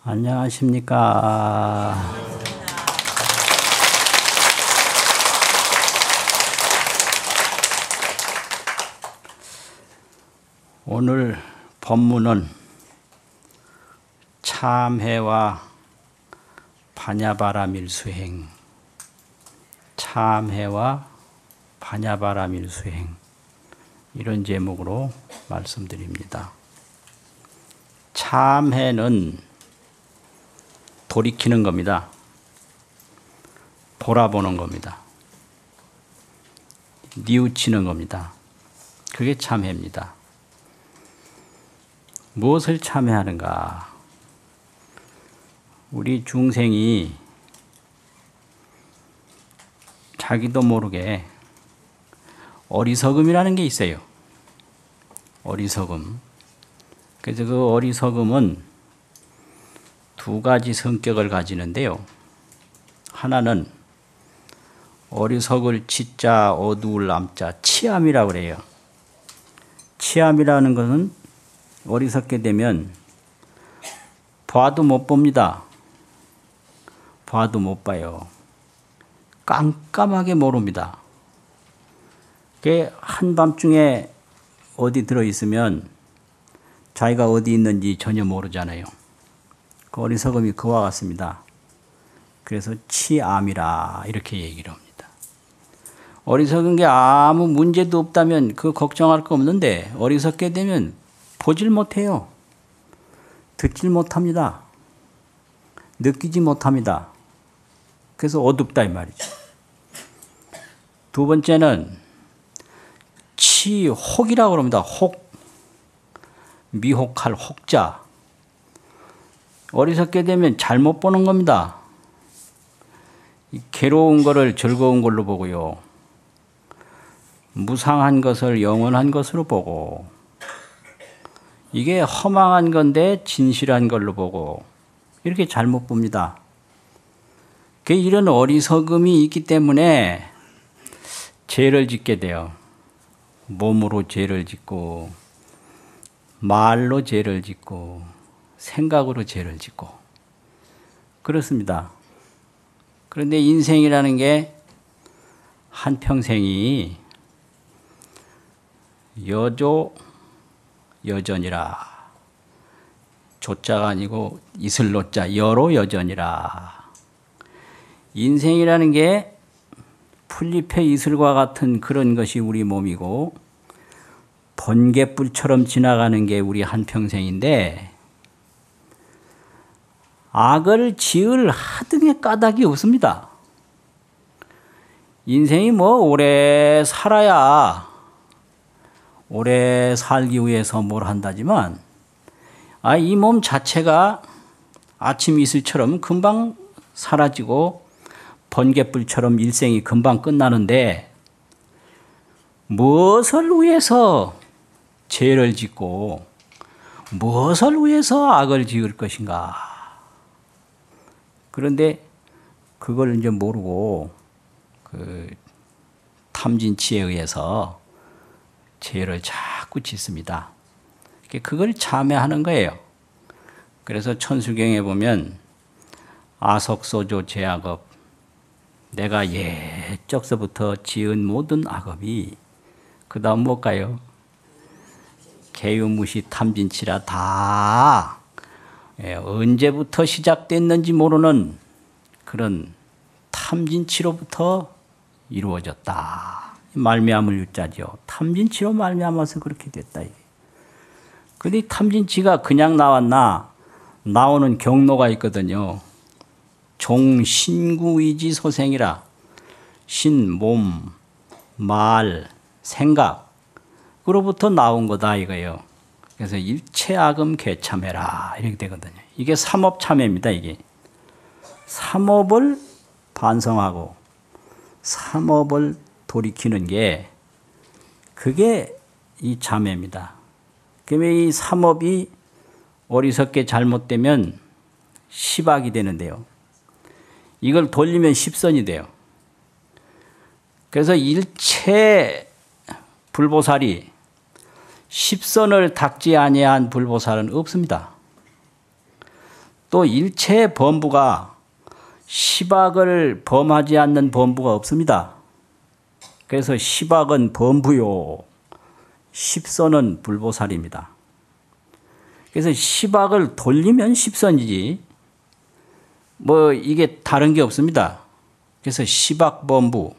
안녕하십니까. 오늘 법문은 참회와 반야바라밀수행, 참회와 반야바라밀수행, 이런 제목으로 말씀드립니다. 참회는 돌이키는 겁니다. 돌아보는 겁니다. 뉘우치는 겁니다. 그게 참회입니다. 무엇을 참회하는가? 우리 중생이 자기도 모르게 어리석음이라는 게 있어요. 어리석음. 그래서 그 어리석음은 두 가지 성격을 가지는데요. 하나는 어리석을 치자 어두울 암자 치암이라고 그래요. 치암이라는 것은 어리석게 되면 봐도 못 봅니다. 봐도 못 봐요. 깜깜하게 모릅니다. 그게 한밤중에 어디 들어있으면 자기가 어디 있는지 전혀 모르잖아요. 그 어리석음이 그와 같습니다. 그래서 치암이라 이렇게 얘기를 합니다. 어리석은 게 아무 문제도 없다면 그 걱정할 거 없는데 어리석게 되면 보질 못해요. 듣질 못합니다. 느끼지 못합니다. 그래서 어둡다 이 말이죠. 두 번째는 치혹이라고 합니다. 혹. 미혹할 혹자. 어리석게 되면 잘못 보는 겁니다. 괴로운 거를 즐거운 걸로 보고요. 무상한 것을 영원한 것으로 보고, 이게 허망한 건데 진실한 걸로 보고, 이렇게 잘못 봅니다. 이런 어리석음이 있기 때문에 죄를 짓게 돼요. 몸으로 죄를 짓고, 말로 죄를 짓고, 생각으로 죄를 짓고, 그렇습니다. 그런데 인생이라는 게 한평생이 여조 여전이라, 조자가 아니고 이슬로자 여로 여전이라. 인생이라는 게 풀잎의 이슬과 같은 그런 것이 우리 몸이고 번개불처럼 지나가는 게 우리 한평생인데 악을 지을 하등의 까닭이 없습니다. 인생이 오래 살아야 오래 살기 위해서 뭘 한다지만 이 몸 자체가 아침 이슬처럼 금방 사라지고 번개불처럼 일생이 금방 끝나는데 무엇을 위해서 죄를 짓고 무엇을 위해서 악을 지을 것인가? 그런데 그걸 이제 모르고 탐진치에 의해서 죄를 자꾸 짓습니다. 그걸 참회하는 거예요. 그래서 천수경에 보면 아석소조 죄악업, 내가 옛적서부터 지은 모든 악업이 그 다음 뭘까요? 개유무시 탐진치라 다 언제부터 시작됐는지 모르는 그런 탐진치로부터 이루어졌다. 말미암을 유자죠. 탐진치로 말미암아서 그렇게 됐다. 그런데 탐진치가 그냥 나왔나? 나오는 경로가 있거든요. 종신구의지 소생이라. 신, 몸, 말, 생각 그로부터 나온 거다 이거예요. 그래서 일체악음 개참해라 이렇게 되거든요. 이게 삼업참회입니다. 이게 삼업을 반성하고 삼업을 돌이키는 게 그게 이 참회입니다. 그러면 이 삼업이 어리석게 잘못되면 십악이 되는데요. 이걸 돌리면 십선이 돼요. 그래서 일체 불보살이 십선을 닦지 아니한 불보살은 없습니다. 또 일체 범부가 시박을 범하지 않는 범부가 없습니다. 그래서 시박은 범부요, 십선은 불보살입니다. 그래서 시박을 돌리면 십선이지 뭐 이게 다른 게 없습니다. 그래서 시박범부,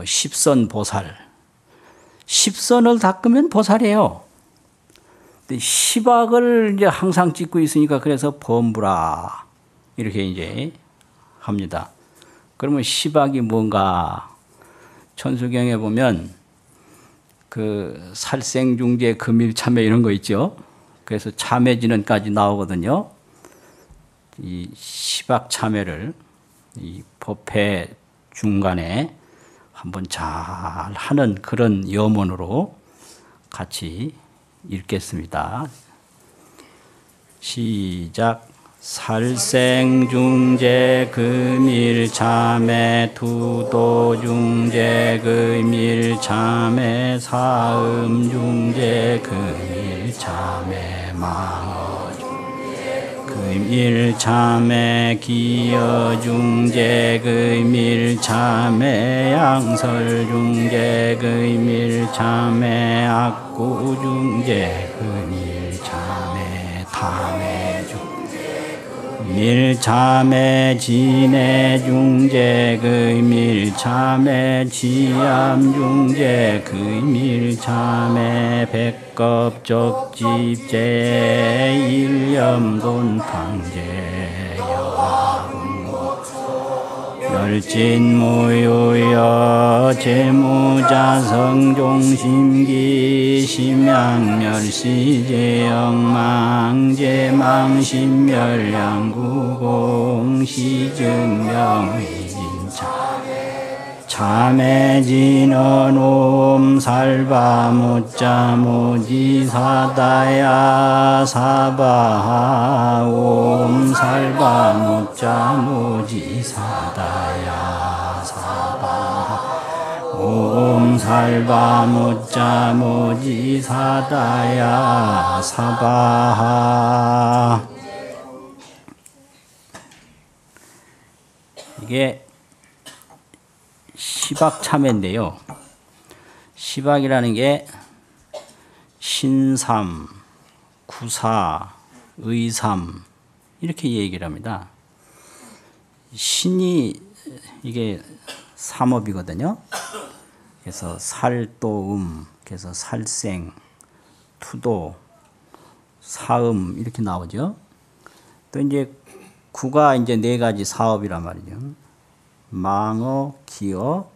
십선보살. 십선을 닦으면 보살이에요. 근데 시박을 이제 항상 찍고 있으니까 그래서 범부라 이렇게 이제 합니다. 그러면 시박이 뭔가? 천수경에 보면 그 살생중재 금일참회 이런 거 있죠. 그래서 참회진언까지 나오거든요. 이 시박참회를 이 법회 중간에 한번 잘 하는 그런 염원으로 같이 읽겠습니다. 시작. 살생중재 금일참회 투도중재 금일참회 사음중재 금일참회 망어중재 금일참회 기여중재 금일참회 양설중재 금일참회 악구중재 금일참회 탐회중재 밀참회 진해중재 금일참회 지암중재 금일참회 백겁적집재 일염돈팡재 여하군고 열진무유여 재무자성종심기 심양멸시제영망제망신멸양구공 시증명의진차 참해진언옴 살바무자무지사다야 사바하옴 살바무자무지사다야 사바하 옴 살바무자무지사다야 사바하. 이게 시박참회인데요. 시박이라는 게 신삼, 구사, 의삼 이렇게 얘기를 합니다. 신이 이게 삼업이거든요. 그래서 살도음, 그래서 살생, 투도, 사음 이렇게 나오죠. 또 이제 구가 이제 네 가지 사업이란 말이죠. 망어, 기어,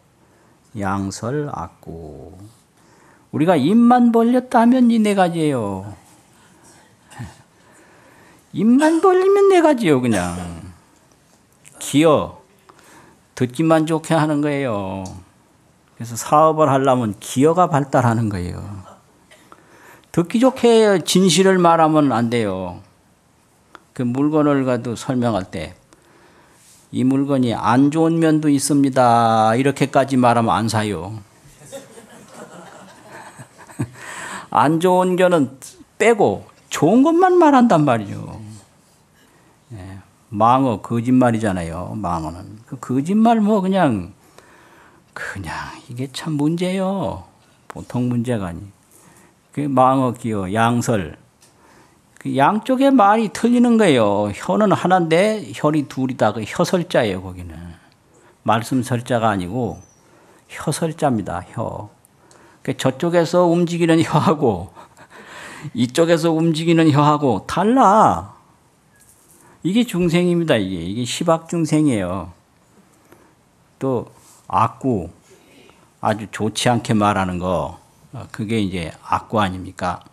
양설, 악구. 우리가 입만 벌렸다 하면 이 네 가지예요. 입만 벌리면 네 가지요, 그냥. 기어, 듣기만 좋게 하는 거예요. 그래서 사업을 하려면 기어가 발달하는 거예요. 듣기 좋게 진실을 말하면 안 돼요. 그 물건을 가도 설명할 때 이 물건이 안 좋은 면도 있습니다. 이렇게까지 말하면 안 사요. 안 좋은 거는 빼고 좋은 것만 말한단 말이죠. 예, 망어 거짓말이잖아요. 망어는 그 거짓말 뭐 그냥 이게 참 문제예요. 보통 문제가 아니. 그 망어 기어 양설. 그 양쪽의 말이 틀리는 거예요. 혀는 하나인데 혈이 둘이다. 그 혀설자예요. 거기는 말씀설자가 아니고 혀설자입니다. 혀. 그 저쪽에서 움직이는 혀하고 이쪽에서 움직이는 혀하고 달라. 이게 중생입니다. 이게 시박중생이에요. 또 악구, 아주 좋지 않게 말하는 거, 그게 이제 악구 아닙니까?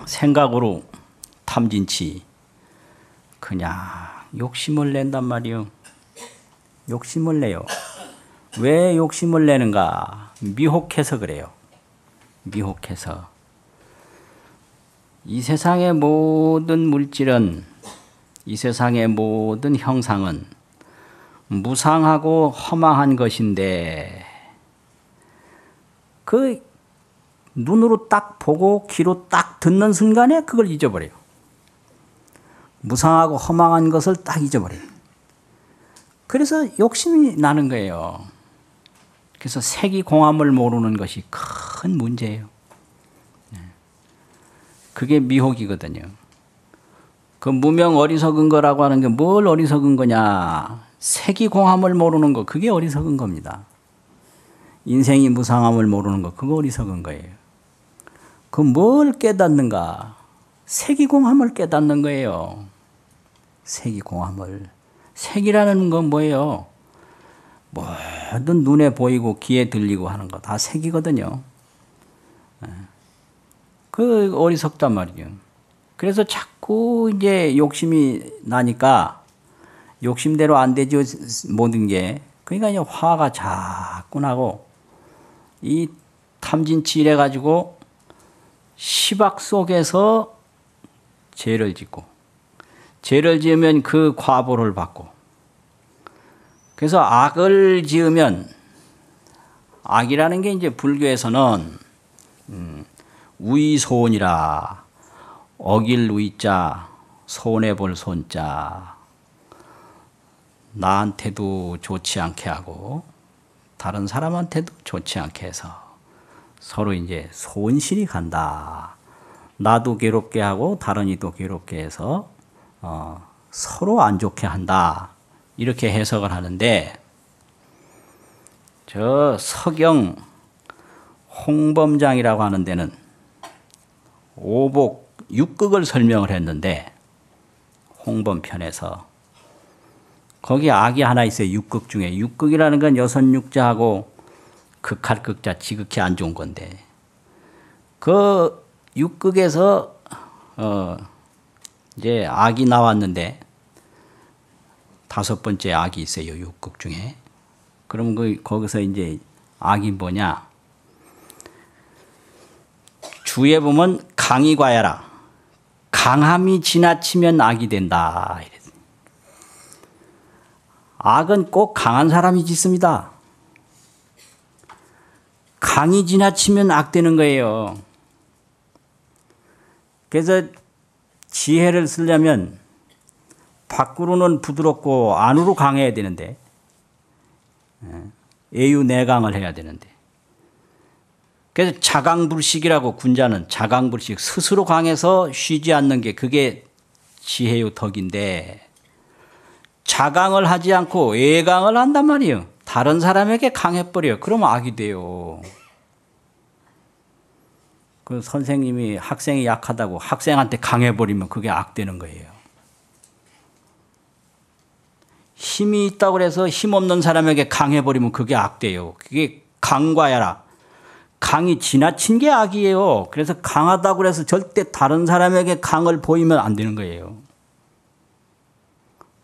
생각으로 탐진치, 그냥 욕심을 낸단 말이요. 욕심을 내요. 왜 욕심을 내는가? 미혹해서 그래요. 미혹해서. 이 세상의 모든 물질은, 이 세상의 모든 형상은 무상하고 허망한 것인데, 그 눈으로 딱 보고 귀로 딱 듣는 순간에 그걸 잊어버려요. 무상하고 허망한 것을 딱 잊어버려요. 그래서 욕심이 나는 거예요. 그래서 색이 공함을 모르는 것이 큰 문제예요. 그게 미혹이거든요. 그 무명 어리석은 거라고 하는 게 뭘 어리석은 거냐. 색이 공함을 모르는 거, 그게 어리석은 겁니다. 인생이 무상함을 모르는 거, 그거 어리석은 거예요. 그 뭘 깨닫는가? 색이 공함을 깨닫는 거예요. 색이 공함을. 색이라는 건 뭐예요? 모든 눈에 보이고 귀에 들리고 하는 거 다 색이거든요. 그 어리석단 말이죠. 그래서 자꾸 이제 욕심이 나니까 욕심대로 안 되죠, 모든 게. 그러니까 이제 화가 자꾸 나고 이 탐진치일해 가지고 시박 속에서 죄를 짓고, 죄를 지으면 그 과보를 받고, 그래서 악을 지으면, 악이라는 게 이제 불교에서는 우의소원이라, 어길 우의자, 손해볼 손자, 나한테도 좋지 않게 하고 다른 사람한테도 좋지 않게 해서 서로 이제 손실이 간다. 나도 괴롭게 하고 다른 이도 괴롭게 해서 서로 안 좋게 한다. 이렇게 해석을 하는데, 저 서경 홍범장이라고 하는 데는 오복 육극을 설명을 했는데, 홍범편에서 거기 악이 하나 있어요. 육극 중에. 육극이라는 건 여섯 육자하고 극할 극자, 지극히 안 좋은 건데, 그 육극에서 이제 악이 나왔는데 다섯 번째 악이 있어요. 육극 중에. 그럼 거기서 이제 악이 뭐냐? 주에 보면 강이 과야라. 강함이 지나치면 악이 된다. 악은 꼭 강한 사람이 짓습니다. 강이 지나치면 악되는 거예요. 그래서 지혜를 쓰려면 밖으로는 부드럽고 안으로 강해야 되는데, 애유내강을 해야 되는데, 그래서 자강불식이라고 군자는 자강불식, 스스로 강해서 쉬지 않는 게 그게 지혜의 덕인데, 자강을 하지 않고 애강을 한단 말이에요. 다른 사람에게 강해버려요. 그러면 악이 돼요. 그 선생님이 학생이 약하다고 학생한테 강해버리면 그게 악되는 거예요. 힘이 있다고 해서 힘없는 사람에게 강해버리면 그게 악돼요. 그게 강과야라. 강이 지나친 게 악이에요. 그래서 강하다고 해서 절대 다른 사람에게 강을 보이면 안 되는 거예요.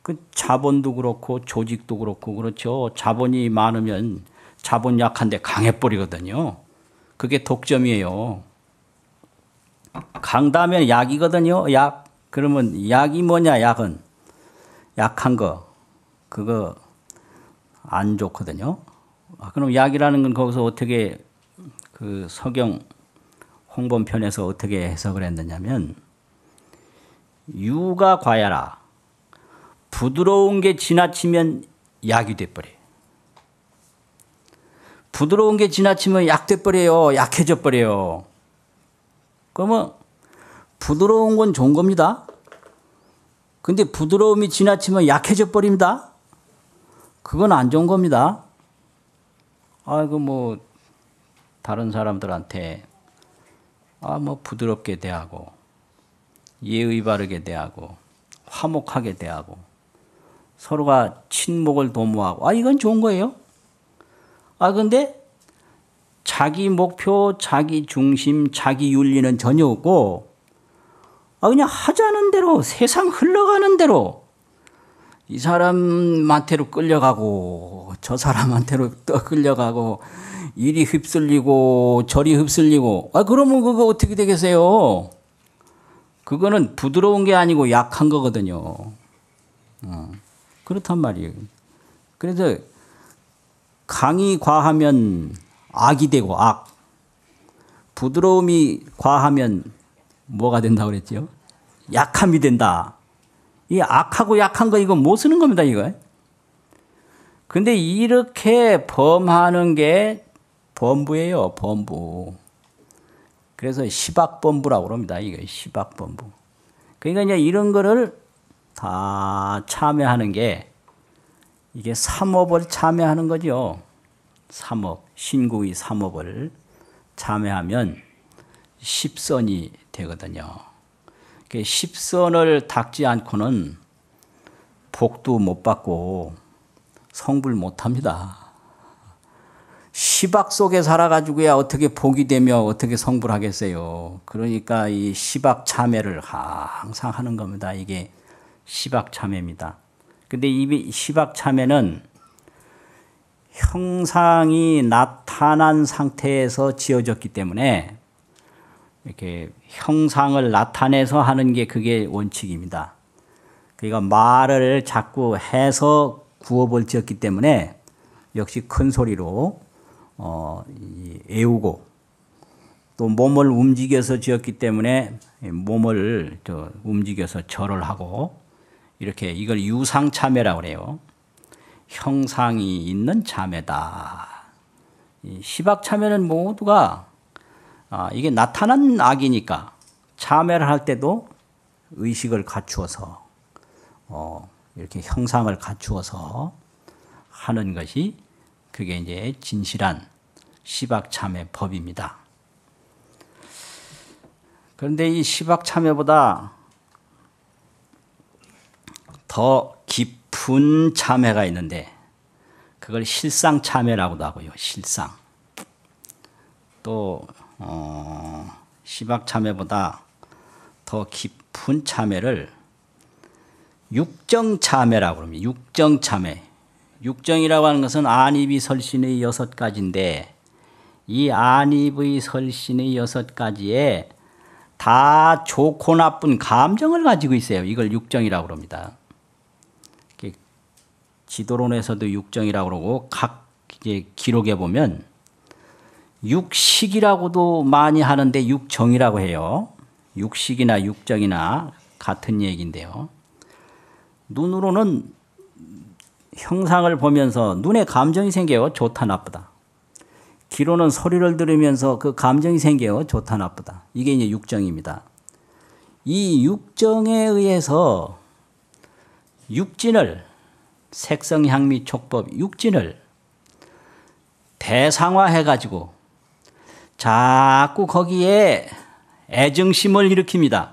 그 자본도 그렇고 조직도 그렇고 그렇죠. 자본이 많으면 자본 약한데 강해버리거든요. 그게 독점이에요. 강다면 약이거든요. 약. 그러면 약이 뭐냐? 약은 약한 거. 그거 안 좋거든요. 그럼 약이라는 건 거기서 어떻게 그 서경 홍범편에서 어떻게 해석을 했느냐면, 유가 과야라. 부드러운 게 지나치면 약이 돼버려요. 부드러운 게 지나치면 약 돼버려요. 약해져 버려요. 그러면 부드러운 건 좋은 겁니다. 근데 부드러움이 지나치면 약해져 버립니다. 그건 안 좋은 겁니다. 뭐 다른 사람들한테 뭐 부드럽게 대하고 예의 바르게 대하고 화목하게 대하고 서로가 친목을 도모하고 이건 좋은 거예요. 근데 자기 목표, 자기 중심, 자기 윤리는 전혀 없고 그냥 하자는 대로 세상 흘러가는 대로 이 사람한테로 끌려가고 저 사람한테로 또 끌려가고 이리 휩쓸리고 저리 휩쓸리고 그러면 그거 어떻게 되겠어요? 그거는 부드러운 게 아니고 약한 거거든요. 그렇단 말이에요. 그래서 강이 과하면 악이 되고 악, 부드러움이 과하면 뭐가 된다고 그랬죠? 약함이 된다. 이 악하고 약한 거 이거 못 쓰는 겁니다, 이거. 근데 이렇게 범하는 게 범부예요, 범부. 그래서 시박범부라고 그럽니다, 이거 시박범부. 그러니까 이제 이런 거를 다 참여하는 게 이게 삼업을 참여하는 거죠. 삼업, 신구의 삼업을 참여하면 십선이 되거든요. 십선을 닦지 않고는 복도 못 받고 성불 못 합니다. 시박 속에 살아가지고야 어떻게 복이 되며 어떻게 성불하겠어요. 그러니까 이 시박 참회를 항상 하는 겁니다. 이게 시박 참회입니다. 근데 이 시박 참회는 형상이 나타난 상태에서 지어졌기 때문에 이렇게 형상을 나타내서 하는 게 그게 원칙입니다. 그러니까 말을 자꾸 해서 구업을 지었기 때문에 역시 큰 소리로 애우고 또 몸을 움직여서 지었기 때문에 몸을 움직여서 절을 하고 이렇게 이걸 유상참회라고 그래요. 형상이 있는 참회다. 이 시박참회는 모두가 이게 나타난 악이니까 참회를 할 때도 의식을 갖추어서 이렇게 형상을 갖추어서 하는 것이 그게 이제 진실한 시박참회 법입니다. 그런데 이 시박참회보다 더 깊은 참회가 있는데 그걸 실상참회라고도 하고요. 실상. 또 시박참회보다 더 깊은 참회를 육정참회라고 합니다. 육정참회. 육정이라고 하는 것은 안입이 설신의 6가지인데 이 안입의 설신의 6가지에 다 좋고 나쁜 감정을 가지고 있어요. 이걸 육정이라고 합니다. 지도론에서도 육정이라고 그러고 각 이제 기록에 보면 육식이라고도 많이 하는데 육정이라고 해요. 육식이나 육정이나 같은 얘기인데요. 눈으로는 형상을 보면서 눈에 감정이 생겨요. 좋다 나쁘다. 귀로는 소리를 들으면서 그 감정이 생겨요. 좋다 나쁘다. 이게 이제 육정입니다. 이 육정에 의해서 육진을 색성 향미 촉법 육진을 대상화해가지고 자꾸 거기에 애증심을 일으킵니다.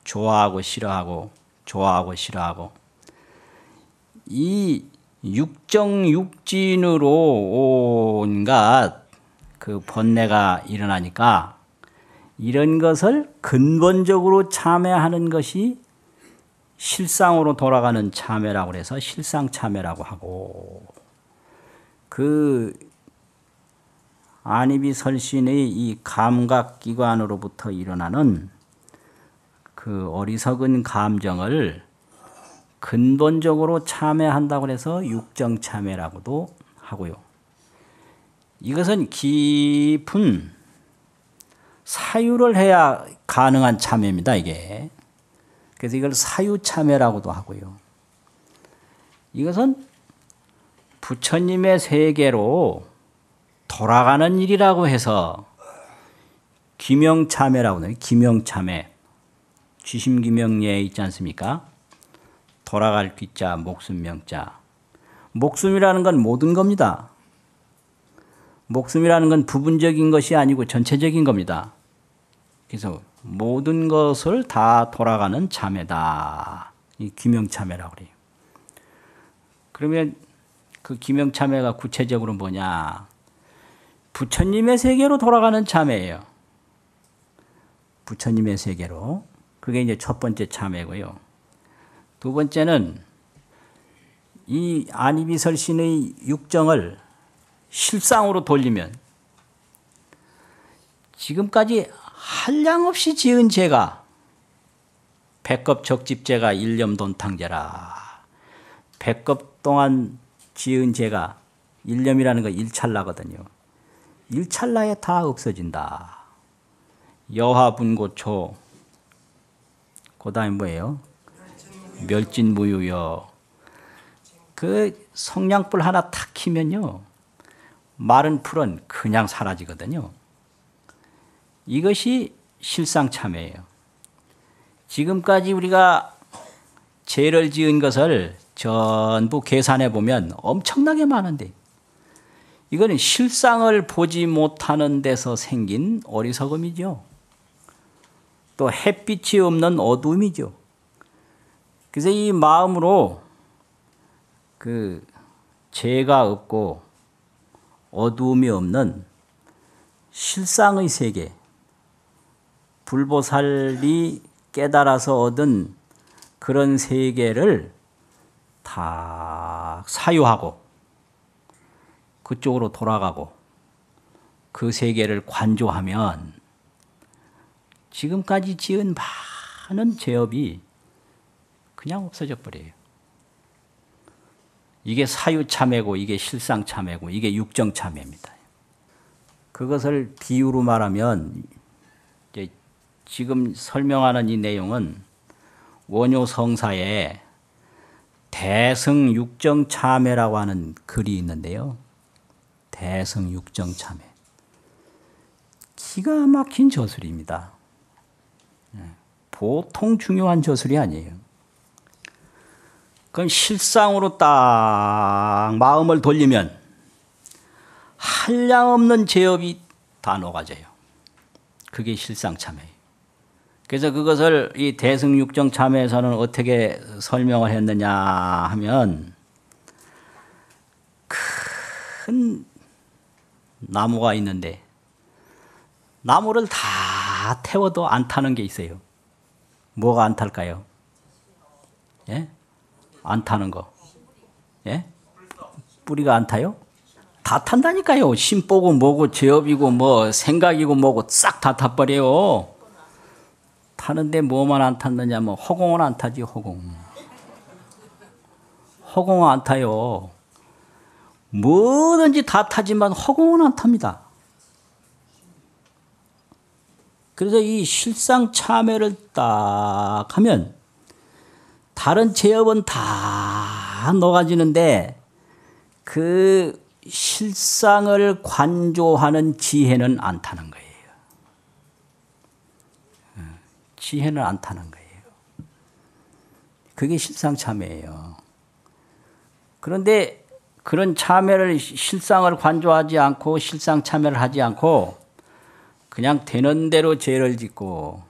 좋아하고 싫어하고 좋아하고 싫어하고 이 육정 육진으로 온갖 그 번뇌가 일어나니까 이런 것을 근본적으로 참회하는 것이 실상으로 돌아가는 참회라고 해서 실상참회라고 하고 그 안입이 설신의 이 감각기관으로부터 일어나는 그 어리석은 감정을 근본적으로 참회한다고 해서 육정참회라고도 하고요. 이것은 깊은 사유를 해야 가능한 참회입니다. 이게. 그래서 이걸 사유참회라고도 하고요. 이것은 부처님의 세계로 돌아가는 일이라고 해서 기명참회라고 해요. 기명참회. 쥐심기명례 있지 않습니까? 돌아갈 귀자, 목숨명자. 목숨이라는 건 모든 겁니다. 목숨이라는 건 부분적인 것이 아니고 전체적인 겁니다. 그래서 모든 것을 다 돌아가는 참회다. 이 기명참회라고 그래요. 그러면 그 기명참회가 구체적으로 뭐냐? 부처님의 세계로 돌아가는 참회예요. 부처님의 세계로. 그게 이제 첫 번째 참회고요. 두 번째는 이 안입이설신의 육정을 실상으로 돌리면 지금까지 한량없이 지은 죄가 백겁적집죄가 일념돈탕죄라. 백겁 동안 지은 죄가 일념이라는 거 일찰나거든요. 일찰나에 다 없어진다. 여화분고초. 그 다음에 뭐예요? 멸진무유여. 그 성냥불 하나 탁 키면요, 마른 풀은 그냥 사라지거든요. 이것이 실상참회예요. 지금까지 우리가 죄를 지은 것을 전부 계산해 보면 엄청나게 많은데, 이거는 실상을 보지 못하는 데서 생긴 어리석음이죠. 또 햇빛이 없는 어두움이죠. 그래서 이 마음으로 그 죄가 없고 어두움이 없는 실상의 세계, 불보살이 깨달아서 얻은 그런 세계를 다 사유하고 그쪽으로 돌아가고 그 세계를 관조하면 지금까지 지은 많은 죄업이 그냥 없어져 버려요. 이게 사유참회고, 이게 실상참회고, 이게 육정참회입니다. 그것을 비유로 말하면, 이제 지금 설명하는 이 내용은 원효성사에 대승육정참회라고 하는 글이 있는데요. 대승육정참회. 기가 막힌 저술입니다. 보통 중요한 저술이 아니에요. 그건 실상으로 딱 마음을 돌리면 한량없는 죄업이 다 녹아져요. 그게 실상참회예요. 그래서 그것을 이 대승육정참회에서는 어떻게 설명을 했느냐 하면, 큰 나무가 있는데 나무를 다 태워도 안 타는 게 있어요. 뭐가 안 탈까요? 예? 안 타는 거. 예? 뿌리가 안 타요? 다 탄다니까요. 심보고 뭐고 죄업이고 뭐 생각이고 뭐고 싹 다 타버려요. 타는데 뭐만 안 탔느냐, 뭐 허공은 안 타지, 허공. 허공은 안 타요. 뭐든지 다 타지만 허공은 안 탑니다. 그래서 이 실상참회를 딱 하면 다른 죄업은 다 녹아지는데 그 실상을 관조하는 지혜는 안 타는 거예요. 지혜는 안 타는 거예요. 그게 실상참회예요. 그런데 그런 참회를, 실상을 관조하지 않고 실상참회를 하지 않고 그냥 되는 대로 죄를 짓고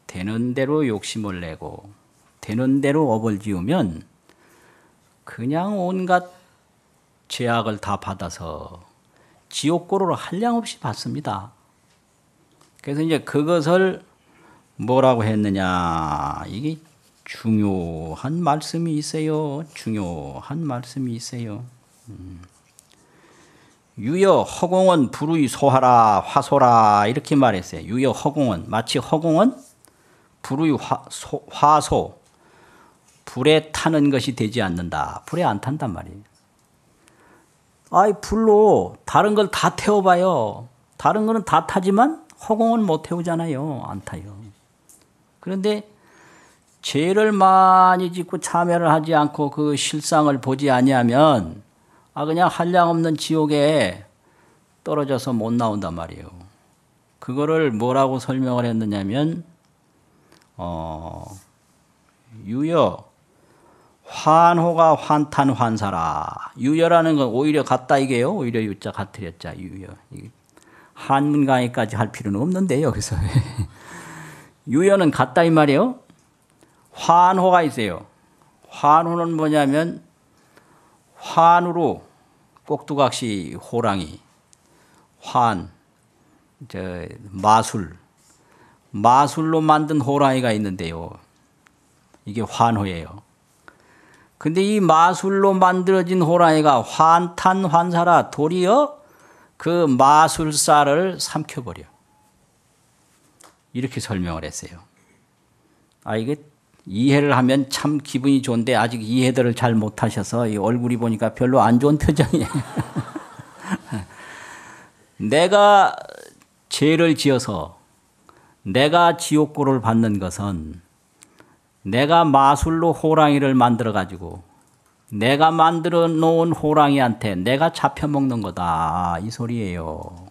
되는 대로 욕심을 내고 되는 대로 업을 지으면 그냥 온갖 죄악을 다 받아서 지옥고로를 한량없이 받습니다. 그래서 이제 그것을 뭐라고 했느냐, 이게 중요한 말씀이 있어요. 중요한 말씀이 있어요. 유여 허공은 불의 소하라 화소라, 이렇게 말했어요. 유여 허공은, 마치 허공은 불의 화소, 불에 타는 것이 되지 않는다. 불에 안 탄단 말이에요. 아이, 불로 다른 걸 다 태워봐요. 다른 거는 다 타지만 허공은 못 태우잖아요. 안 타요. 그런데 죄를 많이 짓고 참회를 하지 않고 그 실상을 보지 아니하면 그냥 한량없는 지옥에 떨어져서 못 나온단 말이에요. 그거를 뭐라고 설명을 했느냐면 유여 환호가 환탄 환사라. 유여라는 건 오히려 같다 이게요. 오히려 유자 같으렸자 유여. 한문 강의까지 할 필요는 없는데 여기서. 유여는 같다 이 말이에요. 환호가 있어요. 환호는 뭐냐면 환으로 꼭두각시 호랑이, 마술로 만든 호랑이가 있는데요. 이게 환호예요. 근데 이 마술로 만들어진 호랑이가 환탄 환사라, 도리어 그 마술사를 삼켜버려. 이렇게 설명을 했어요. 이게 이해를 하면 참 기분이 좋은데 아직 이해들을 잘 못하셔서 이 얼굴이 보니까 별로 안 좋은 표정이에요. 내가 죄를 지어서 내가 지옥고를 받는 것은 내가 마술로 호랑이를 만들어 가지고 내가 만들어 놓은 호랑이한테 내가 잡혀먹는 거다 이 소리예요.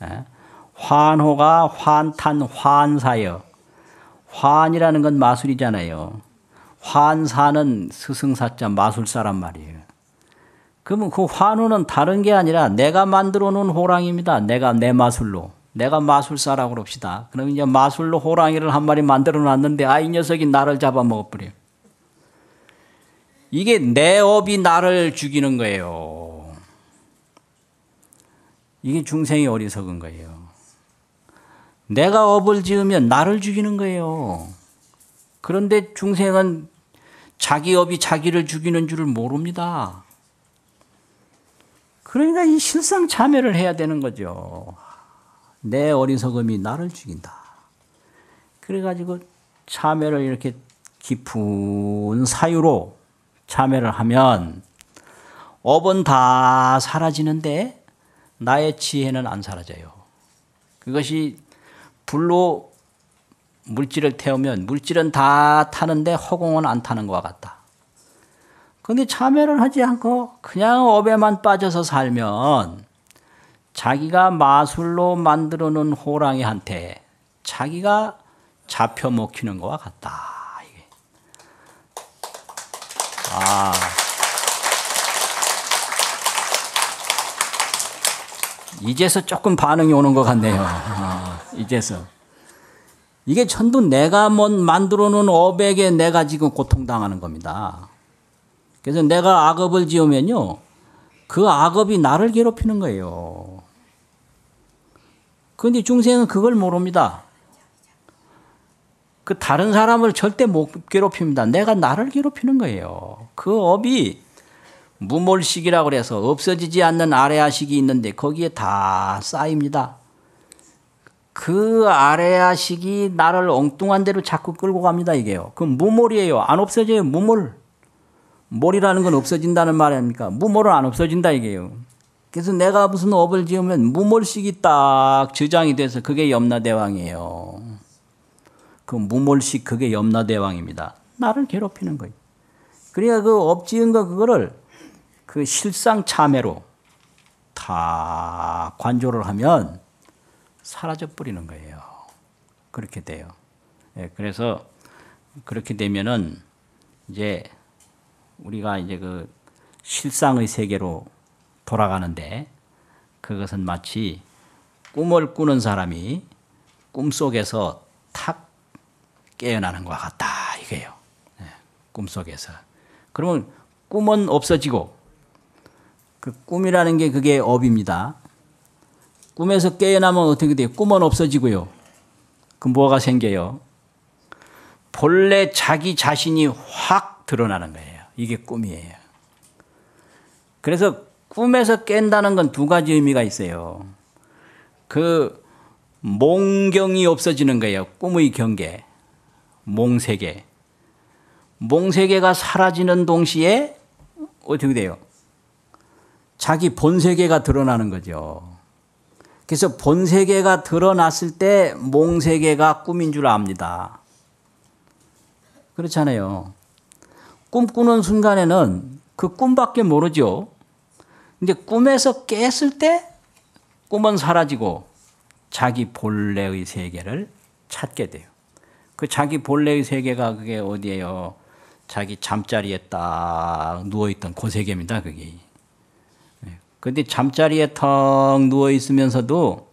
예? 환호가 환탄 환사여. 환이라는 건 마술이잖아요. 환사는 스승사자 마술사란 말이에요. 그러면 그 환호는 다른 게 아니라 내가 만들어 놓은 호랑이입니다. 내가 내 마술로. 내가 마술사라고 그럽시다. 그럼 이제 마술로 호랑이를 한 마리 만들어 놨는데 이 녀석이 나를 잡아먹어버려요. 이게 내 업이 나를 죽이는 거예요. 이게 중생이 어리석은 거예요. 내가 업을 지으면 나를 죽이는 거예요. 그런데 중생은 자기 업이 자기를 죽이는 줄을 모릅니다. 그러니까 이 실상 참여를 해야 되는 거죠. 내 어리석음이 나를 죽인다. 그래가지고 참여를 이렇게 깊은 사유로 참여를 하면 업은 다 사라지는데 나의 지혜는 안 사라져요. 그것이 불로 물질을 태우면 물질은 다 타는데 허공은 안 타는 것과 같다. 그런데 참여를 하지 않고 그냥 업에만 빠져서 살면 자기가 마술로 만들어 놓은 호랑이한테 자기가 잡혀 먹히는 것과 같다. 이게. 이제서 조금 반응이 오는 것 같네요. 이제서. 이게 전부 내가 만들어 놓은 업에게 내가 지금 고통당하는 겁니다. 그래서 내가 악업을 지으면요. 그 악업이 나를 괴롭히는 거예요. 그런데 중생은 그걸 모릅니다. 그 다른 사람을 절대 못 괴롭힙니다. 내가 나를 괴롭히는 거예요. 그 업이 무몰식이라고 그래서 없어지지 않는 아레아식이 있는데 거기에 다 쌓입니다. 그 아레아식이 나를 엉뚱한 데로 자꾸 끌고 갑니다. 이게요. 그럼 무몰이에요. 안 없어져요. 무몰. 몰이라는 건 없어진다는 말 아닙니까? 무몰은 안 없어진다 이게요. 그래서 내가 무슨 업을 지으면 무몰식이 딱 저장이 돼서 그게 염라대왕이에요. 그 무몰식 그게 염라대왕입니다. 나를 괴롭히는 거예요. 그러니까 그 업 지은 거 그거를 그 실상 참회로 다 관조를 하면 사라져 버리는 거예요. 그렇게 돼요. 예, 그래서 그렇게 되면은 이제 우리가 이제 그 실상의 세계로 돌아가는데 그것은 마치 꿈을 꾸는 사람이 꿈속에서 탁 깨어나는 것과 같다 이거예요. 예, 꿈속에서. 그러면 꿈은 없어지고 그 꿈이라는 게 그게 업입니다. 꿈에서 깨어나면 어떻게 돼요? 꿈은 없어지고요. 그 뭐가 생겨요? 본래 자기 자신이 확 드러나는 거예요. 이게 꿈이에요. 그래서 꿈에서 깬다는 건 두 가지 의미가 있어요. 그 몽경이 없어지는 거예요. 꿈의 경계. 몽세계. 몽세계가 사라지는 동시에 어떻게 돼요? 자기 본세계가 드러나는 거죠. 그래서 본세계가 드러났을 때 몽세계가 꿈인 줄 압니다. 그렇잖아요. 꿈꾸는 순간에는 그 꿈밖에 모르죠. 근데 꿈에서 깼을 때 꿈은 사라지고 자기 본래의 세계를 찾게 돼요. 그 자기 본래의 세계가 그게 어디예요? 자기 잠자리에 딱 누워있던 그 세계입니다. 그게. 그런데 잠자리에 턱 누워있으면서도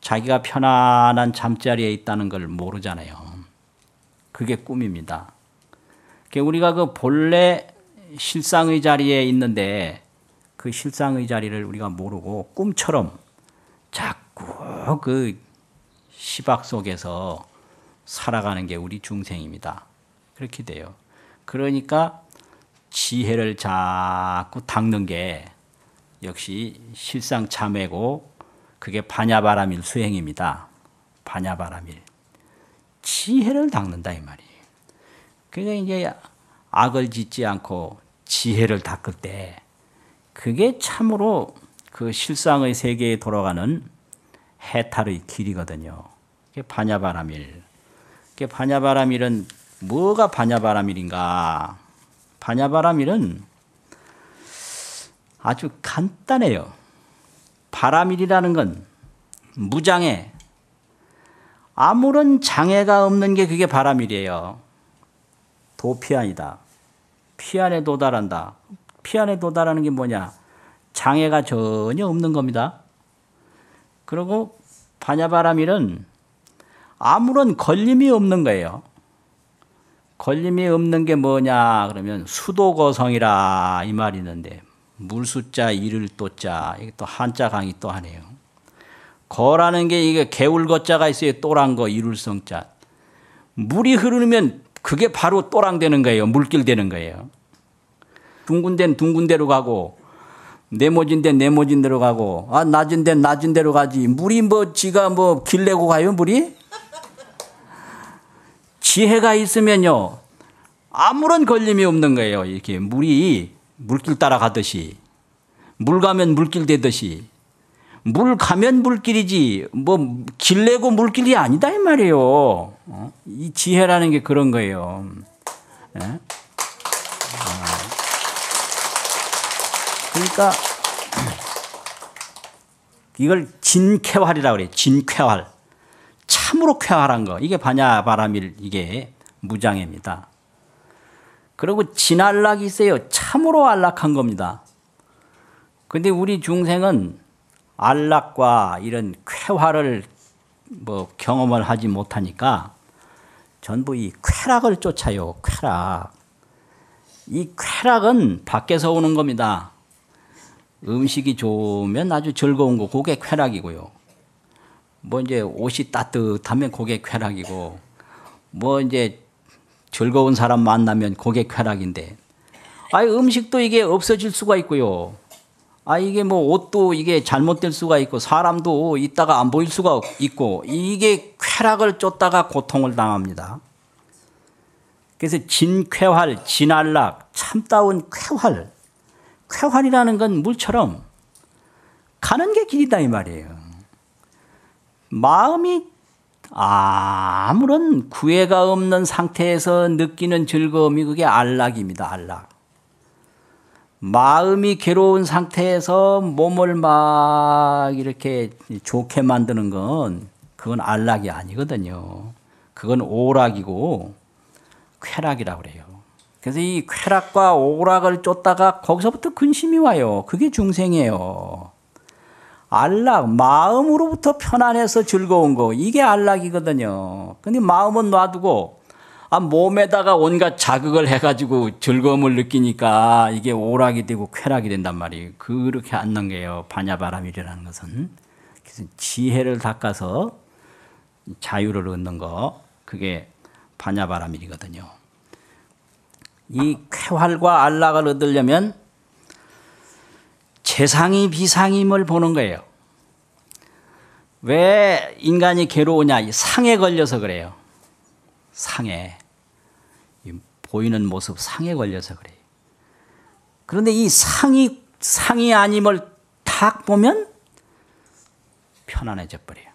자기가 편안한 잠자리에 있다는 걸 모르잖아요. 그게 꿈입니다. 우리가 그 본래 실상의 자리에 있는데 그 실상의 자리를 우리가 모르고 꿈처럼 자꾸 그 시박 속에서 살아가는 게 우리 중생입니다. 그렇게 돼요. 그러니까 지혜를 자꾸 닦는 게 역시 실상 참회고 그게 반야바라밀 수행입니다. 반야바라밀. 지혜를 닦는다 이 말이에요. 그러니까 이제 악을 짓지 않고 지혜를 닦을 때 그게 참으로 그 실상의 세계에 돌아가는 해탈의 길이거든요. 그게 반야바라밀. 그게 반야바라밀은 뭐가 반야바라밀인가? 반야바라밀은 아주 간단해요. 바라밀이라는 건 무장애, 아무런 장애가 없는 게 그게 바라밀이에요. 도피안이다. 피안에 도달한다. 피안에 도달하는 게 뭐냐? 장애가 전혀 없는 겁니다. 그리고 반야바라밀은 아무런 걸림이 없는 거예요. 걸림이 없는 게 뭐냐 그러면 수도거성이라 이 말이 있는데 물수자 이를 또자 이게 또 한자 강의 또 하네요. 거라는 게 이게 개울거자가 있어요. 또랑 거 이룰성자. 물이 흐르면 그게 바로 또랑 되는 거예요. 물길 되는 거예요. 둥근 데는 둥근 데로 가고 네모진 데는 네모진 데로 가고 낮은 데는 낮은 데로 가지. 물이 뭐 지가 뭐 길 내고 가요 물이? 지혜가 있으면요. 아무런 걸림이 없는 거예요. 이렇게 물이 물길 따라가듯이. 물 가면 물길 되듯이. 물 가면 물길이지 뭐 길 내고 물길이 아니다 이 말이에요. 이 지혜라는 게 그런 거예요. 예? 그러니까 이걸 진쾌활이라고 그래요. 진쾌활. 참으로 쾌활한 거. 이게 반야바라밀 이게 무장애입니다. 그리고 진안락이 있어요. 참으로 안락한 겁니다. 근데 우리 중생은 안락과 이런 쾌활을 뭐 경험을 하지 못하니까 전부 이 쾌락을 쫓아요. 쾌락. 이 쾌락은 밖에서 오는 겁니다. 음식이 좋으면 아주 즐거운 거, 그게 쾌락이고요. 뭐 이제 옷이 따뜻하면 그게 쾌락이고, 뭐 이제 즐거운 사람 만나면 그게 쾌락인데, 음식도 이게 없어질 수가 있고요. 이게 뭐 옷도 이게 잘못될 수가 있고, 사람도 있다가 안 보일 수가 있고, 이게 쾌락을 쫓다가 고통을 당합니다. 그래서 진쾌활, 진안락, 참다운 쾌활. 쾌활이라는 건 물처럼 가는 게 길이다 이 말이에요. 마음이 아무런 구애가 없는 상태에서 느끼는 즐거움이 그게 안락입니다. 안락. 마음이 괴로운 상태에서 몸을 막 이렇게 좋게 만드는 건 그건 안락이 아니거든요. 그건 오락이고 쾌락이라고 그래요. 그래서 이 쾌락과 오락을 쫓다가 거기서부터 근심이 와요. 그게 중생이에요. 안락, 마음으로부터 편안해서 즐거운 거, 이게 안락이거든요. 근데 마음은 놔두고 몸에다가 온갖 자극을 해가지고 즐거움을 느끼니까 이게 오락이 되고 쾌락이 된단 말이에요. 그렇게 안 넘겨요. 반야바라밀이라는 것은. 그래서 지혜를 닦아서 자유를 얻는 거, 그게 반야바라밀이거든요. 이 쾌활과 안락을 얻으려면 재상이 비상임을 보는 거예요. 왜 인간이 괴로우냐? 이 상에 걸려서 그래요. 상에. 보이는 모습 상에 걸려서 그래요. 그런데 이 상이 아님을 딱 보면 편안해져 버려요.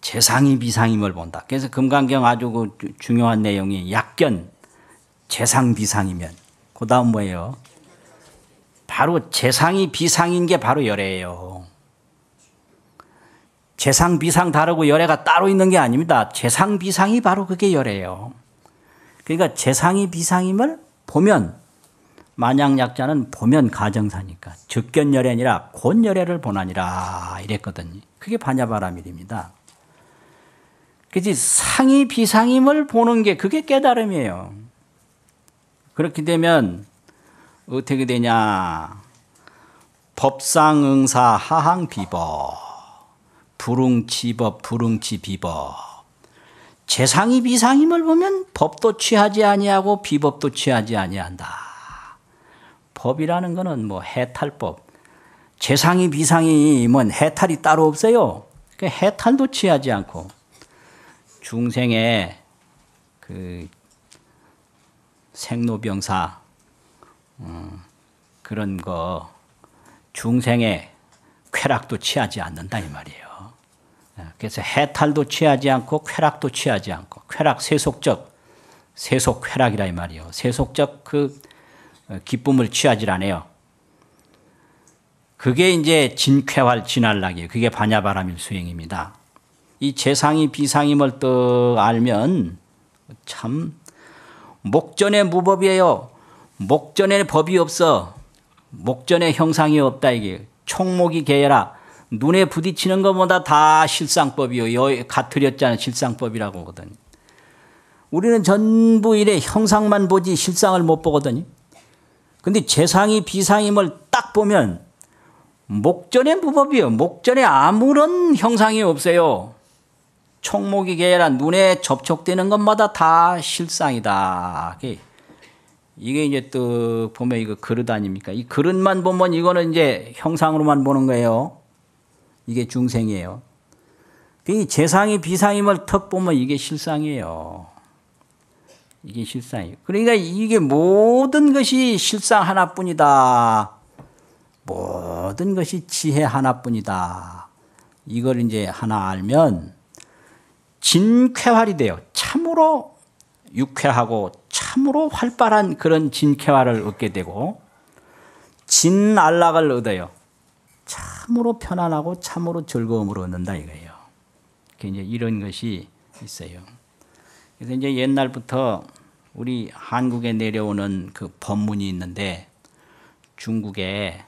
재상이 비상임을 본다. 그래서 금강경 아주 그 중요한 내용이 약견, 재상 비상이면 그 다음 뭐예요? 바로 재상이 비상인 게 바로 열애예요. 재상 비상 다르고 열애가 따로 있는 게 아닙니다. 재상 비상이 바로 그게 열애예요. 그러니까 재상이 비상임을 보면, 만양약자는 보면 가정사니까 즉견열애니라 곤열애를 보나니라 이랬거든요. 그게 반야바라밀입니다. 그치, 상이 비상임을 보는 게 그게 깨달음이에요. 그렇게 되면 어떻게 되냐? 법상응사 하항비법, 불응치법 불응치비법. 재상이 비상임을 보면 법도 취하지 아니하고 비법도 취하지 아니한다. 법이라는 거는 뭐 해탈법. 재상이 비상이면 해탈이 따로 없어요. 그러니까 해탈도 취하지 않고 중생의 그 생로병사 그런 거 중생의 쾌락도 취하지 않는다 이 말이에요. 그래서 해탈도 취하지 않고 쾌락도 취하지 않고 쾌락 세속적 세속 쾌락이라 이 말이요. 세속적 그 기쁨을 취하지 않아요. 그게 이제 진쾌활 진안락이에요. 그게 반야바라밀 수행입니다. 이 재상이 비상임을 또 알면 참 목전의 무법이에요. 목전에 법이 없어. 목전에 형상이 없다 이게. 총목이 개여라. 눈에 부딪히는 것보다 다 실상법이요. 가트렸잖아요. 실상법이라고 하거든요. 우리는 전부 이래 형상만 보지 실상을 못 보거든요. 근데 재상이 비상임을 딱 보면 목전의 무법이요. 목전에 아무런 형상이 없어요. 총목이 개여라. 눈에 접촉되는 것마다 다 실상이다. 이게 이제 또 보면 이거 그릇 아닙니까? 이 그릇만 보면 이거는 이제 형상으로만 보는 거예요. 이게 중생이에요. 이 재상이 비상임을 턱 보면 이게 실상이에요. 이게 실상이에요. 그러니까 이게 모든 것이 실상 하나뿐이다. 모든 것이 지혜 하나뿐이다. 이걸 이제 하나 알면 진쾌활이 돼요. 참으로 유쾌하고 참으로 활발한 그런 진쾌활을 얻게 되고 진안락을 얻어요. 참으로 편안하고 참으로 즐거움을 얻는다 이거예요. 이제 이런 것이 있어요. 그래서 이제 옛날부터 우리 한국에 내려오는 그 법문이 있는데 중국에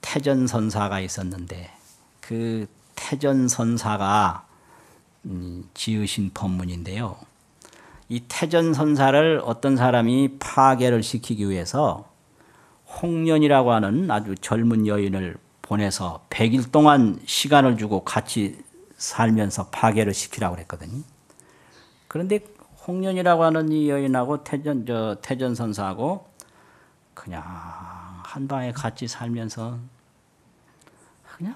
태전선사가 있었는데 그 태전선사가 지으신 법문인데요. 이 태전선사를 어떤 사람이 파괴를 시키기 위해서 홍련이라고 하는 아주 젊은 여인을 보내서 100일 동안 시간을 주고 같이 살면서 파괴를 시키라고 그랬거든요. 그런데 홍련이라고 하는 이 여인하고 태전선사하고 그냥 한 방에 같이 살면서 그냥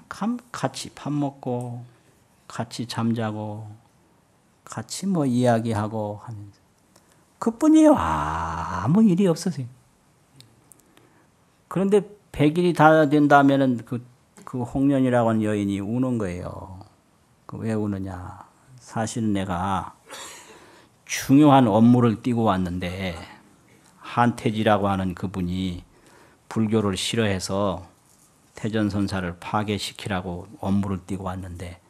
같이 밥 먹고 같이 잠자고 같이 뭐 이야기하고 하면서 그뿐이에요. 아무 일이 없었어요. 그런데 100일이 다 된다면은 그 홍련이라고 하는 여인이 우는 거예요. 왜 우느냐? 사실은 내가 중요한 업무를 띄고 왔는데 한태지라고 하는 그분이 불교를 싫어해서 태전선사를 파괴시키라고 업무를 띄고 왔는데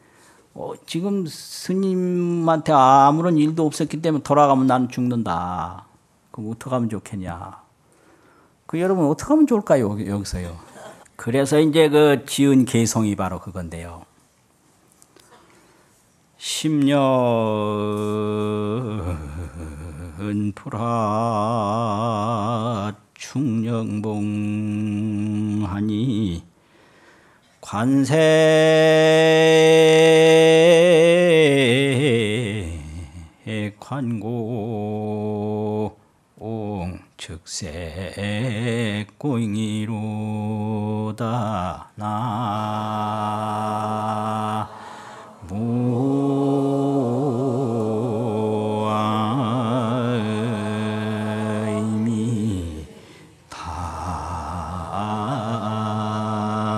지금 스님한테 아무런 일도 없었기 때문에 돌아가면 나는 죽는다. 그럼 어떻게 하면 좋겠냐? 여러분 어떻게 하면 좋을까요? 여기서요. 그래서 이제 그 지은 개성이 바로 그건데요. 10년 불화 충령봉하니 관세 관고 즉세 고잉이로다 나무아이미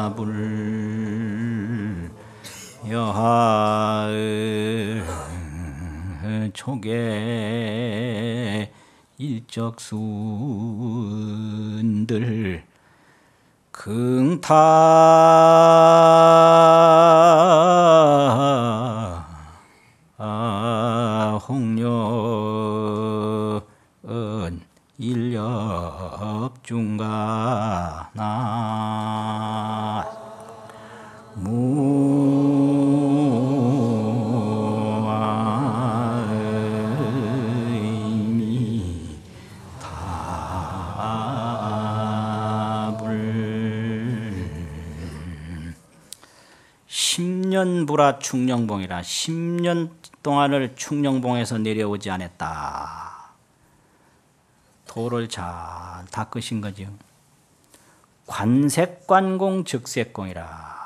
답을 여하을 초계 일적순들 긍타 홍련은 인력중가나 무아이미 답을 10년 불화 충령봉이라 10년 동안을 충령봉에서 내려오지 않았다. 도를 잘 닦으신 거죠. 관색관공 즉색공이라.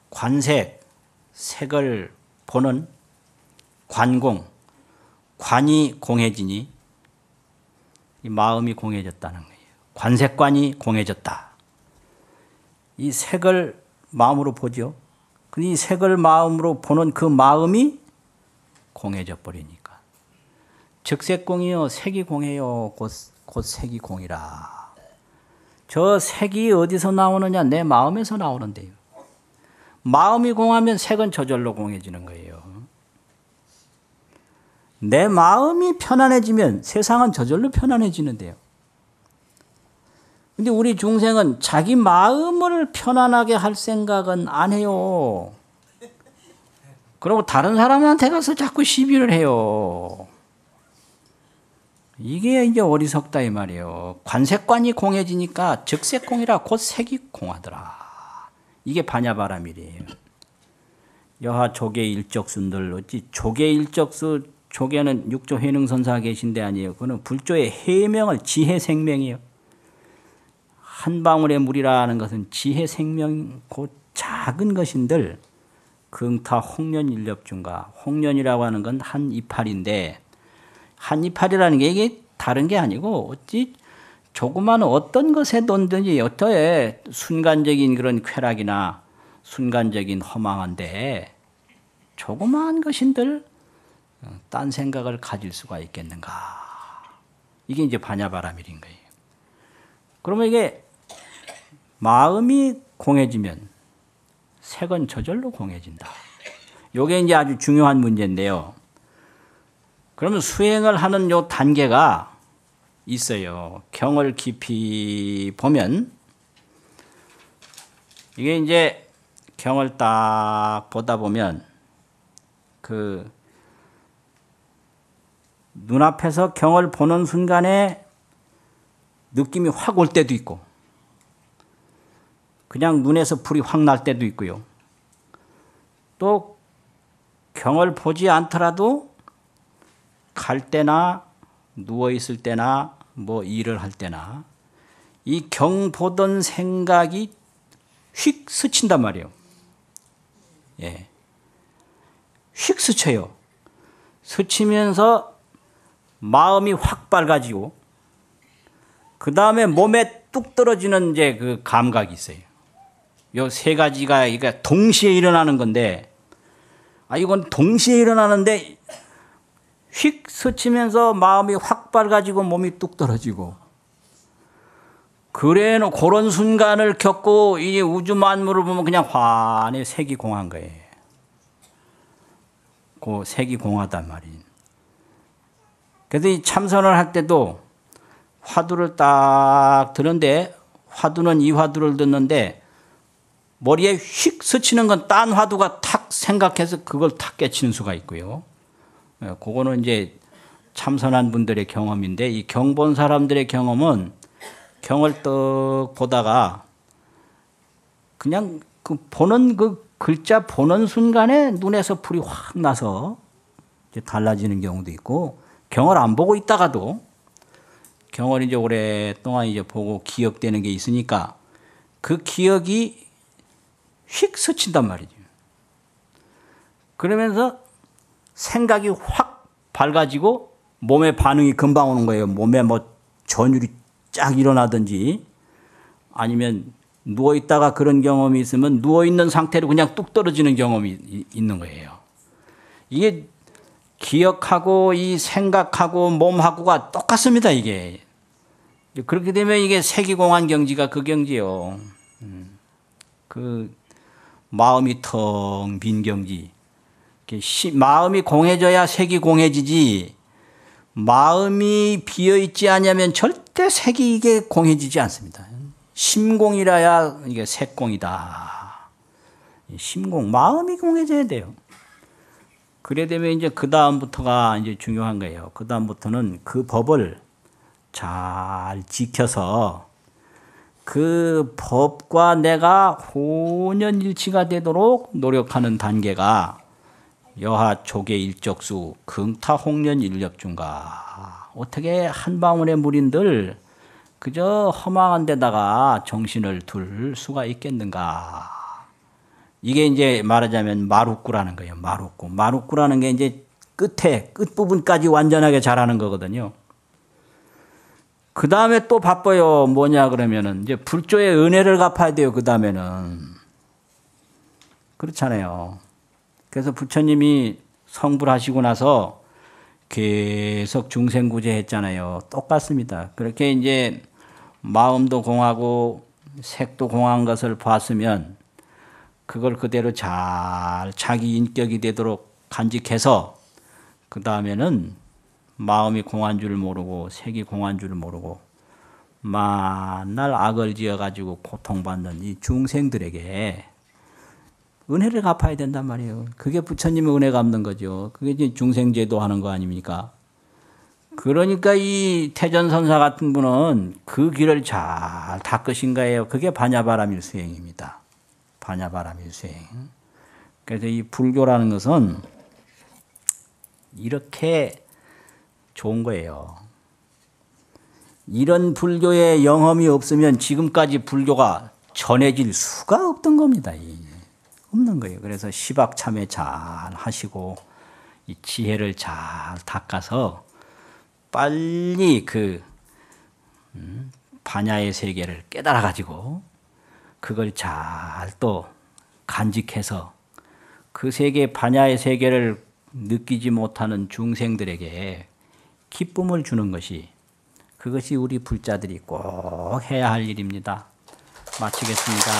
관색, 색을 보는 관공, 관이 공해지니 이 마음이 공해졌다는 거예요. 관색관이 공해졌다. 이 색을 마음으로 보죠. 이 색을 마음으로 보는 그 마음이 공해져 버리니까. 즉색공이요 색이 공해요. 곧 색이 공이라. 저 색이 어디서 나오느냐? 내 마음에서 나오는데요. 마음이 공하면 색은 저절로 공해지는 거예요. 내 마음이 편안해지면 세상은 저절로 편안해지는데요. 근데 우리 중생은 자기 마음을 편안하게 할 생각은 안 해요. 그리고 다른 사람한테 가서 자꾸 시비를 해요. 이게 이제 어리석다 이 말이에요. 관색관이 공해지니까 즉색공이라 곧 색이 공하더라. 이게 반야바라밀이에요. 여하 조계 일적순들 어찌 조계 일적수 조계는 육조 해능선사 계신데 아니에요. 그거는 불조의 해명을 지혜 생명이에요. 한 방울의 물이라는 것은 지혜 생명 곧 작은 것인들 긍타 홍련일렵중가 홍련이라고 하는 건 한 이파리인데 한 이파리라는 게 이게 다른 게 아니고 어찌 조그만 어떤 것에 놓든지 여터에 순간적인 그런 쾌락이나 순간적인 허망한데 조그마한 것인들 딴 생각을 가질 수가 있겠는가. 이게 이제 반야바라밀인 거예요. 그러면 이게 마음이 공해지면 색은 저절로 공해진다. 이게 이제 아주 중요한 문제인데요. 그러면 수행을 하는 요 단계가 있어요. 경을 깊이 보면 이게 이제 경을 딱 보다 보면 그 눈앞에서 경을 보는 순간에 느낌이 확 올 때도 있고 그냥 눈에서 불이 확 날 때도 있고요. 또 경을 보지 않더라도 갈 때나 누워있을 때나 뭐 일을 할 때나 이 경 보던 생각이 휙 스친단 말이에요. 예. 휙 스쳐요. 스치면서 마음이 확 밝아지고 그 다음에 몸에 뚝 떨어지는 이제 그 감각이 있어요. 요 세 가지가 그러니까 동시에 일어나는 건데 이건 동시에 일어나는데 휙 스치면서 마음이 확 밝아지고 몸이 뚝 떨어지고 그래는 그런 순간을 겪고 이 우주 만물을 보면 그냥 환히 색이 공한 거예요. 그 색이 공하단 말이에요. 그래서 이 참선을 할 때도 화두를 딱 드는데 화두는 이 화두를 듣는데 머리에 휙 스치는 건 딴 화두가 탁 생각해서 그걸 탁 깨치는 수가 있고요. 그거는 이제 참선한 분들의 경험인데 이 경 본 사람들의 경험은 경을 떡 보다가 그냥 그 보는 그 글자 보는 순간에 눈에서 불이 확 나서 이제 달라지는 경우도 있고 경을 안 보고 있다가도 경을 이제 오랫동안 이제 보고 기억되는 게 있으니까 그 기억이 휙 스친단 말이죠. 그러면서 생각이 확 밝아지고 몸에 반응이 금방 오는 거예요. 몸에 뭐 전율이 쫙 일어나든지 아니면 누워있다가 그런 경험이 있으면 누워있는 상태로 그냥 뚝 떨어지는 경험이 있는 거예요. 이게 기억하고 이 생각하고 몸하고가 똑같습니다. 이게. 그렇게 되면 이게 색이공한 경지가 그 경지요. 그 마음이 텅 빈 경지. 마음이 공해져야 색이 공해지지 마음이 비어있지 않으면 절대 색이 이게 공해지지 않습니다. 심공이라야 이게 색공이다. 심공, 마음이 공해져야 돼요. 그래 되면 이제 그 다음부터가 이제 중요한 거예요. 그 다음부터는 그 법을 잘 지켜서 그 법과 내가 혼연일치가 되도록 노력하는 단계가 여하 조계 일적수 긍타 홍련 일렵중가. 어떻게 한 방울의 물인들 그저 허망한 데다가 정신을 둘 수가 있겠는가. 이게 이제 말하자면 마루꾸라는 거예요. 마루꾸. 마루꾸라는 게 이제 끝부분까지 완전하게 잘하는 거거든요. 그 다음에 또 바빠요. 뭐냐 그러면은 이제 불조의 은혜를 갚아야 돼요. 그 다음에는 그렇잖아요. 그래서 부처님이 성불하시고 나서 계속 중생구제 했잖아요. 똑같습니다. 그렇게 이제 마음도 공하고 색도 공한 것을 봤으면 그걸 그대로 잘 자기 인격이 되도록 간직해서 그 다음에는 마음이 공한 줄 모르고 색이 공한 줄 모르고 만날 악을 지어가지고 고통받는 이 중생들에게 은혜를 갚아야 된단 말이에요. 그게 부처님의 은혜 갚는 거죠. 그게 이제 중생제도 하는 거 아닙니까? 그러니까 이 태전선사 같은 분은 그 길을 잘 닦으신 거예요. 그게 반야바라밀수행입니다. 반야바라밀수행. 그래서 이 불교라는 것은 이렇게 좋은 거예요. 이런 불교의 영험이 없으면 지금까지 불교가 전해질 수가 없던 겁니다. 없는 거예요. 그래서 시박참회 잘 하시고 이 지혜를 잘 닦아서 빨리 그 반야의 세계를 깨달아 가지고 그걸 잘 또 간직해서 그 세계 반야의 세계를 느끼지 못하는 중생들에게 기쁨을 주는 것이 그것이 우리 불자들이 꼭 해야 할 일입니다. 마치겠습니다.